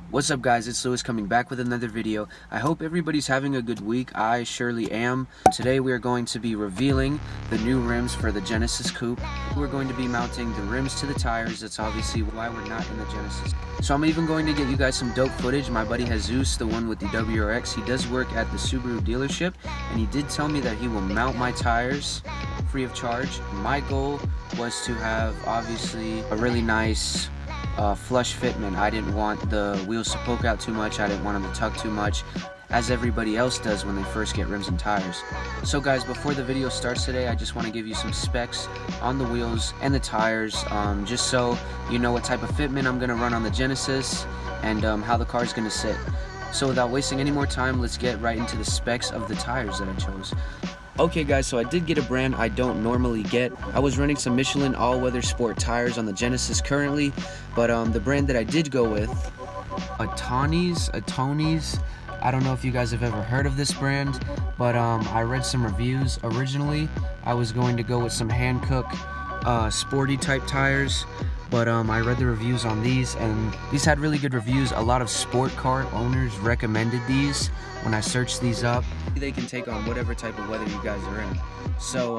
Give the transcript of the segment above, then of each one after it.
What's up guys, it's Lewis coming back with another video. I hope everybody's having a good week. I surely am. Today we are going to be revealing the new rims for the Genesis Coupe. We're going to be mounting the rims to the tires. That's obviously why we're not in the Genesis. So I'm even going to get you guys some dope footage. My buddy Jesus, the one with the WRX, he does work at the Subaru dealership, and he did tell me that he will mount my tires free of charge. My goal was to have obviously a really nice flush fitment. I didn't want the wheels to poke out too much. I didn't want them to tuck too much, as everybody else does when they first get rims and tires. So guys, before the video starts today, I just want to give you some specs on the wheels and the tires, just so you know what type of fitment I'm going to run on the Genesis and how the car is going to sit. So without wasting any more time, let's get right into the specs of the tires that I chose. Okay guys, so I did get a brand I don't normally get. I was running some Michelin all-weather sport tires on the Genesis currently, but the brand that I did go with, Otani's. I don't know if you guys have ever heard of this brand, but I read some reviews. Originally, I was going to go with some Hankook sporty type tires, but I read the reviews on these, and these had really good reviews. A lot of sport car owners recommended these when I searched these up. They can take on whatever type of weather you guys are in. So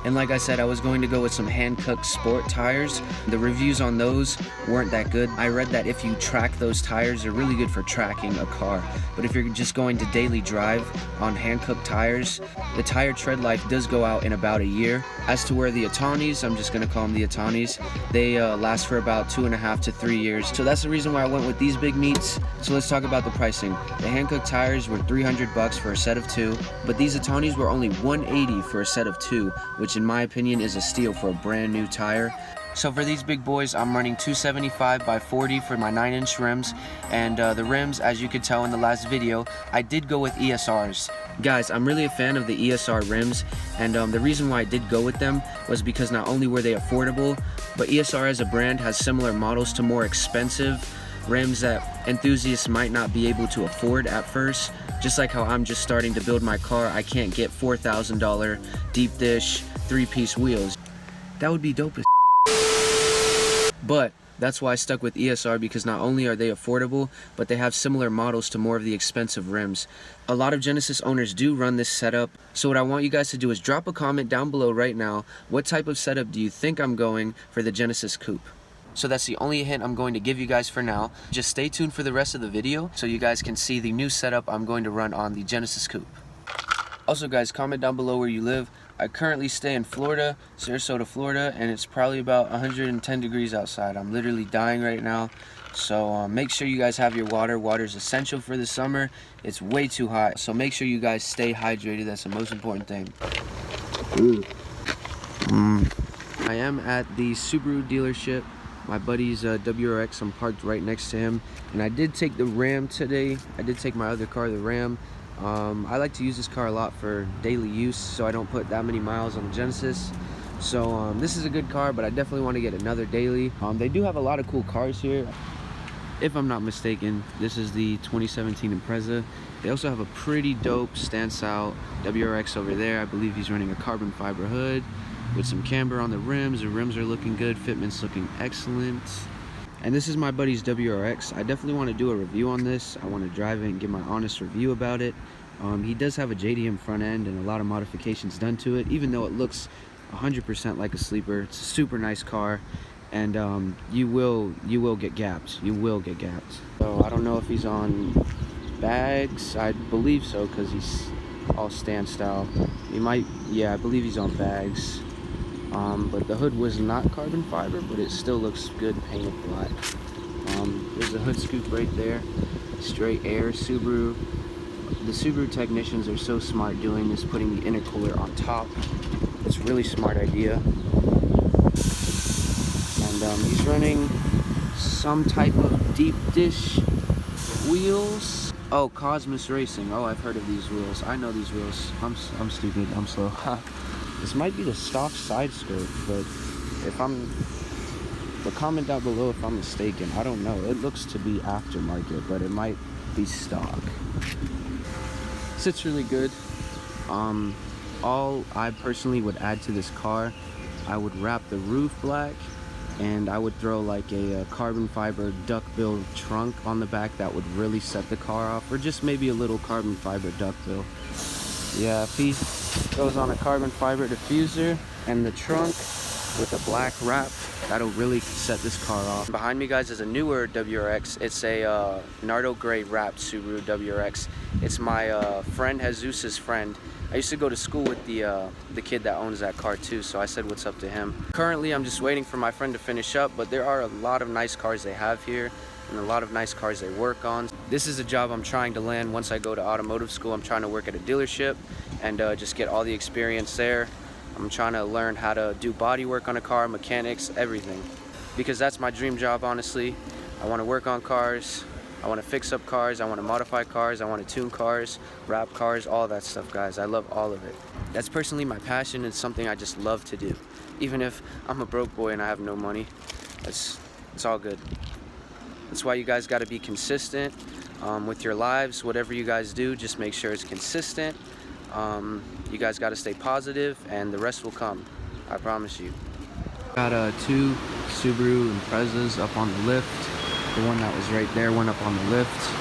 and like I said, I was going to go with some Hankook sport tires. The reviews on those weren't that good. I read that if you track those tires, they're really good for tracking a car, but if you're just going to daily drive on Hankook tires, the tire tread life does go out in about a year. As to where the Otani's, I'm just gonna call them the Otani's, they last for about 2.5 to 3 years. So that's the reason why I went with these big meats. So let's talk about the pricing. The Hankook tires were $300 for a set of 2, but these Otani's were only $180 for a set of 2, which in my opinion is a steal for a brand new tire. So for these big boys, I'm running 275 by 40 for my 9-inch rims, and the rims, as you could tell in the last video, I did go with ESRs. Guys, I'm really a fan of the ESR rims, and the reason why I did go with them was because not only were they affordable, but ESR as a brand has similar models to more expensive rims that enthusiasts might not be able to afford at first. Just like how I'm just starting to build my car, I can't get $4,000 deep dish 3-piece wheels. That would be dope as but that's why I stuck with ESR, because not only are they affordable, but they have similar models to more of the expensive rims. A lot of Genesis owners do run this setup, so what I want you guys to do is drop a comment down below right now. What type of setup do you think I'm going for the Genesis Coupe? So that's the only hint I'm going to give you guys for now. Just stay tuned for the rest of the video so you guys can see the new setup I'm going to run on the Genesis Coupe. Also guys, comment down below where you live. I currently stay in Florida, Sarasota, Florida, and it's probably about 110 degrees outside. I'm literally dying right now. So make sure you guys have your water. Water is essential for the summer. It's way too hot. So make sure you guys stay hydrated. That's the most important thing. I am at the Subaru dealership. My buddy's WRX, I'm parked right next to him. And I did take the Ram today. I did take my other car, the Ram. I like to use this car a lot for daily use, so I don't put that many miles on the Genesis. So this is a good car, but I definitely want to get another daily. They do have a lot of cool cars here. If I'm not mistaken, this is the 2017 Impreza. They also have a pretty dope stance out WRX over there. I believe he's running a carbon fiber hood with some camber on the rims. The rims are looking good, fitment's looking excellent. And this is my buddy's WRX. I definitely want to do a review on this. I want to drive it and give my honest review about it. He does have a JDM front end and a lot of modifications done to it, even though it looks 100% like a sleeper. It's a super nice car, and you will get gapped. You will get gapped. So I don't know if he's on bags. I believe so, because he's all stand style. He might, yeah, I believe he's on bags. But the hood was not carbon fiber, but it still looks good painted black. There's a hood scoop right there, straight air. Subaru, the Subaru technicians are so smart doing this, putting the intercooler on top. It's a really smart idea. And he's running some type of deep dish wheels. Oh, Cosmos Racing. Oh, I've heard of these wheels. I know these wheels. I'm stupid. I'm slow. This might be the stock side skirt, but comment down below if I'm mistaken. I don't know. It looks to be aftermarket, but it might be stock. Sits really good. All I personally would add to this car, I would wrap the roof black and I would throw like a carbon fiber duckbill trunk on the back that would really set the car off, or just maybe a little carbon fiber duckbill. Yeah, if he goes on a carbon fiber diffuser and the trunk with a black wrap, that'll really set this car off. Behind me, guys, is a newer WRX. It's a Nardo Gray wrapped Subaru WRX. It's my friend Jesus's friend. I used to go to school with the kid that owns that car too, so I said what's up to him. Currently, I'm just waiting for my friend to finish up, but there are a lot of nice cars they have here and a lot of nice cars they work on. This is a job I'm trying to land once I go to automotive school. I'm trying to work at a dealership and just get all the experience there. I'm trying to learn how to do body work on a car, mechanics, everything. Because that's my dream job, honestly. I want to work on cars. I want to fix up cars. I want to modify cars. I want to tune cars, wrap cars, all that stuff, guys. I love all of it. That's personally my passion. It's something I just love to do. Even if I'm a broke boy and I have no money, it's all good. That's why you guys got to be consistent with your lives. Whatever you guys do, just make sure it's consistent. You guys got to stay positive and the rest will come. I promise you. Got two Subaru Imprezas up on the lift. The one that was right there went up on the lift.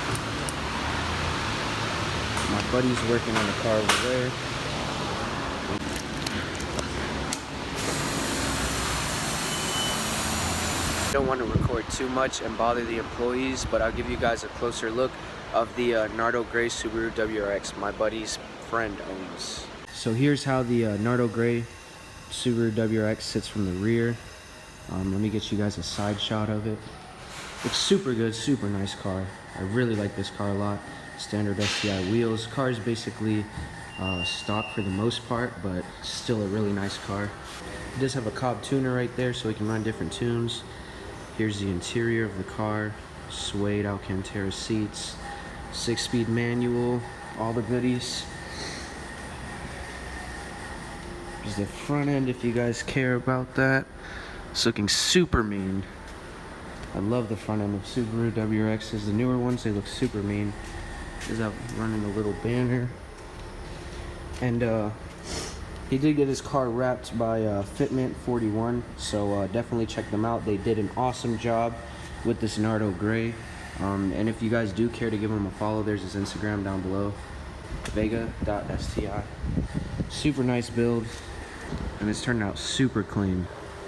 My buddy's working on the car over there. I don't want to record too much and bother the employees, but I'll give you guys a closer look of the Nardo Gray Subaru WRX my buddy's friend owns. So here's how the Nardo Gray Subaru WRX sits from the rear. Let me get you guys a side shot of it. Looks super good, super nice car. I really like this car a lot. Standard STI wheels. Car is basically stock for the most part, but still a really nice car. It does have a Cobb tuner right there, so we can run different tunes. Here's the interior of the car. Suede Alcantara seats. 6-speed manual. All the goodies. Here's the front end if you guys care about that. It's looking super mean. I love the front end of Subaru WRXs. The newer ones, they look super mean. Is out running a little banner. And he did get his car wrapped by Fitment 41, so definitely check them out. They did an awesome job with this Nardo Gray. And if you guys do care to give him a follow, there's his Instagram down below, vega.sti. Super nice build, and it's turned out super clean.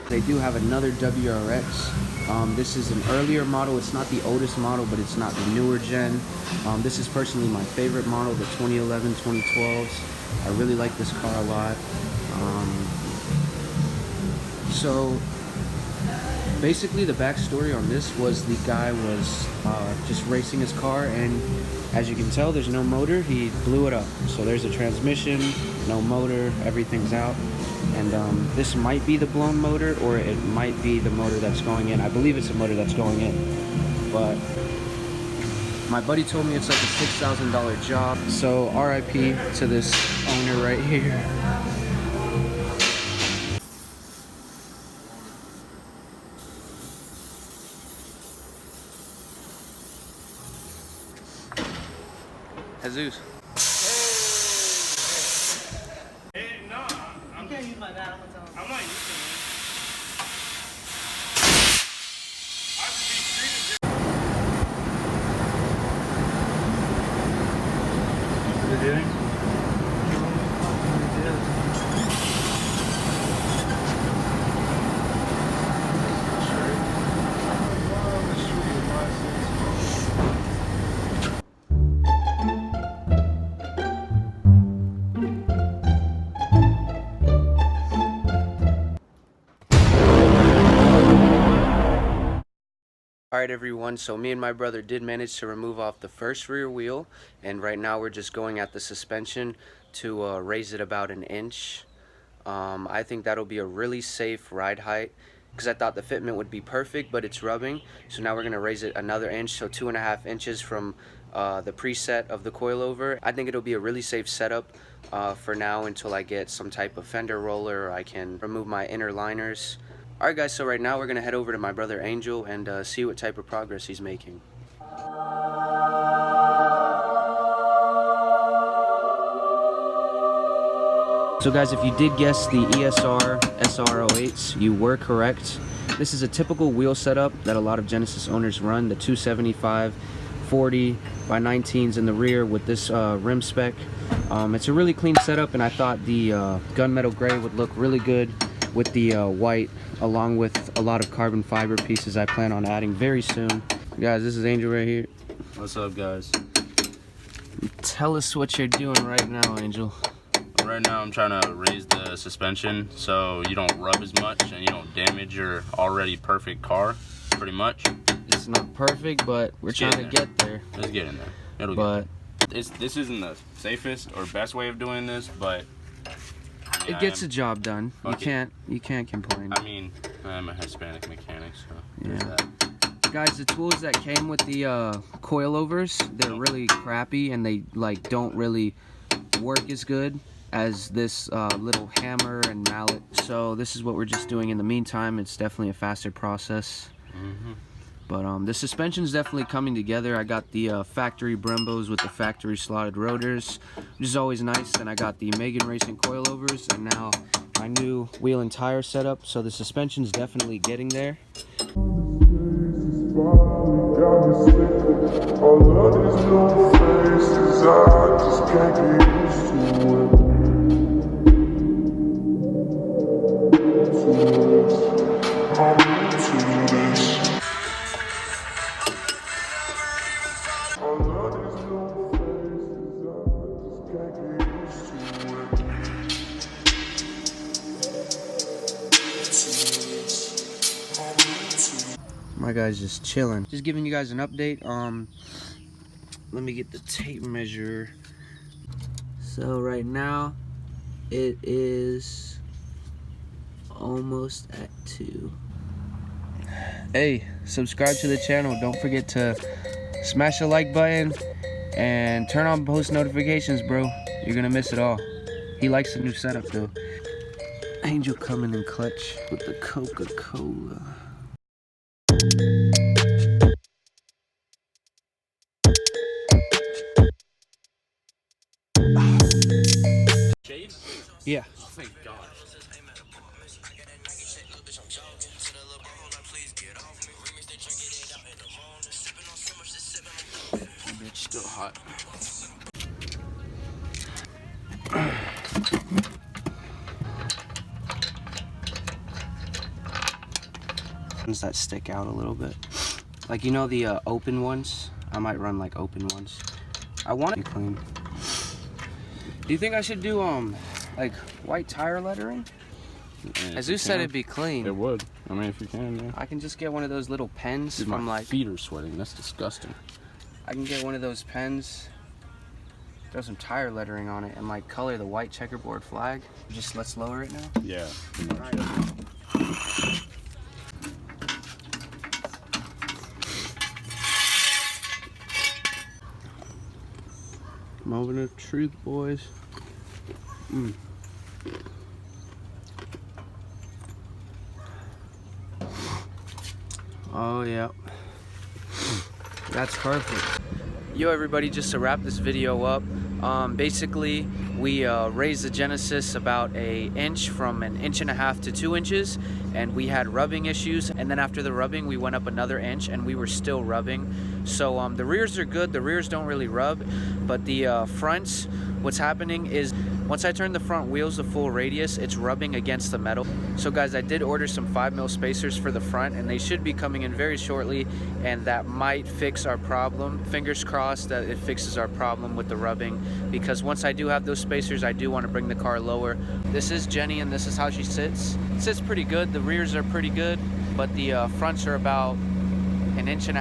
They do have another WRX. This is an earlier model. It's not the oldest model, but it's not the newer gen. This is personally my favorite model, the 2011, 2012s. I really like this car a lot. So basically the backstory on this was the guy was just racing his car, and as you can tell, there's no motor. He blew it up. So there's a transmission, no motor, everything's out. And this might be the blown motor, or it might be the motor that's going in. I believe it's the motor that's going in. But my buddy told me it's like a $6,000 job. So RIP to this owner right here. Jesus. I'm not using it. What are you doing? Alright everyone, so me and my brother did manage to remove off the first rear wheel, and right now we're just going at the suspension to raise it about an inch. I think that'll be a really safe ride height, because I thought the fitment would be perfect, but it's rubbing. So now we're going to raise it another inch, so 2.5 inches from the preset of the coilover. I think it'll be a really safe setup for now until I get some type of fender roller, or I can remove my inner liners. Alright guys, so right now we're going to head over to my brother Angel and see what type of progress he's making. So guys, if you did guess the ESR SR08s, you were correct. This is a typical wheel setup that a lot of Genesis owners run, the 275 40 by 19s in the rear with this rim spec. It's a really clean setup, and I thought the gunmetal gray would look really good with the white, along with a lot of carbon fiber pieces I plan on adding very soon. Guys, this is Angel right here. What's up, guys? Tell us what you're doing right now, Angel. Right now I'm trying to raise the suspension so you don't rub as much and you don't damage your already perfect car, pretty much. It's not perfect, but we're trying to get there. Let's get in there. It'll but this isn't the safest or best way of doing this, but I mean, it gets the job done. Okay. You can't complain. I mean, I'm a Hispanic mechanic, so there's Yeah. that. Guys, the tools that came with the coilovers, they're really crappy, and they don't really work as good as this little hammer and mallet. So this is what we're just doing in the meantime. It's definitely a faster process. But the suspension's definitely coming together. I got the factory Brembos with the factory slotted rotors, which is always nice. And I got the Megan Racing coilovers, and now my new wheel and tire setup. So the suspension's definitely getting there. All of these new faces, I just can't get used to it. I'm into this. All of these new faces, I just can't get used to it. My guy's just chilling. Just giving you guys an update. Let me get the tape measure. So right now, it is almost at 2. Hey, subscribe to the channel. Don't forget to smash the like button and turn on post notifications, bro. You're gonna miss it all. He likes the new setup though. Angel coming in clutch with the Coca-Cola. Yeah. Oh, thank God. Bitch, still hot. Ones that stick out a little bit, like, you know, the open ones. I might run like open ones. I want it clean. Do you think I should do like white tire lettering? Yeah, Jesus said it'd be clean. It would. I mean, if you can, yeah. I can just get one of those little pens Dude, from my like. feet are sweating. That's disgusting. I can get one of those pens, throw some tire lettering on it, and like color the white checkerboard flag. Just let's lower it now. Yeah. Pretty much, yeah. Moment of truth, boys. Oh yeah, that's perfect. Yo everybody, just to wrap this video up, basically we raised the Genesis about an inch, from 1.5 inches to 2 inches, and we had rubbing issues, and then after the rubbing we went up another inch and we were still rubbing. So the rears are good, the rears don't really rub, but the fronts, what's happening is once I turn the front wheels to full radius, it's rubbing against the metal. So guys, I did order some 5mm spacers for the front, and they should be coming in very shortly, and that might fix our problem. Fingers crossed that it fixes our problem with the rubbing, because once I do have those spacers, I do want to bring the car lower. This is Jenny, and this is how she sits. It sits pretty good. The rears are pretty good, but the fronts are about 1.5 inches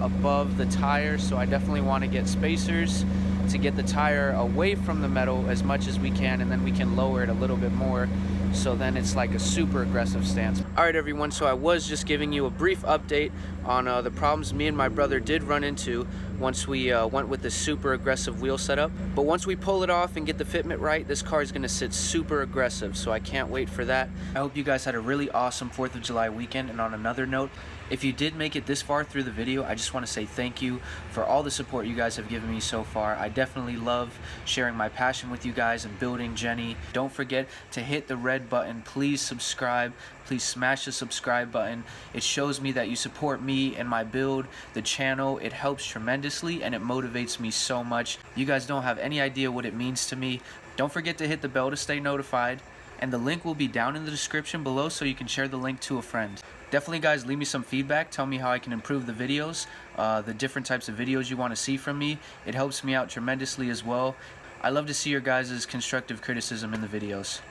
above the tire, so I definitely want to get spacers to get the tire away from the metal as much as we can, and then we can lower it a little bit more, so then it's like a super aggressive stance. Alright everyone, so I was just giving you a brief update on the problems me and my brother did run into once we went with the super aggressive wheel setup. But once we pull it off and get the fitment right, this car is going to sit super aggressive, so I can't wait for that. I hope you guys had a really awesome 4th of July weekend. And on another note, if you did make it this far through the video, I just want to say thank you for all the support you guys have given me so far. I definitely love sharing my passion with you guys and building Jenny. Don't forget to hit the red button. Please subscribe. Please smash the subscribe button. It shows me that you support me and my build, the channel. It helps tremendously and it motivates me so much. You guys don't have any idea what it means to me. Don't forget to hit the bell to stay notified. And the link will be down in the description below so you can share the link to a friend. Definitely guys, leave me some feedback. Tell me how I can improve the videos, the different types of videos you want to see from me. It helps me out tremendously as well. I love to see your guys' constructive criticism in the videos.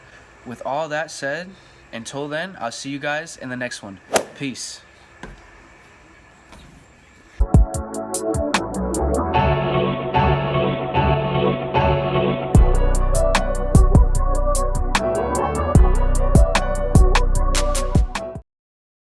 With all that said, until then, I'll see you guys in the next one. Peace.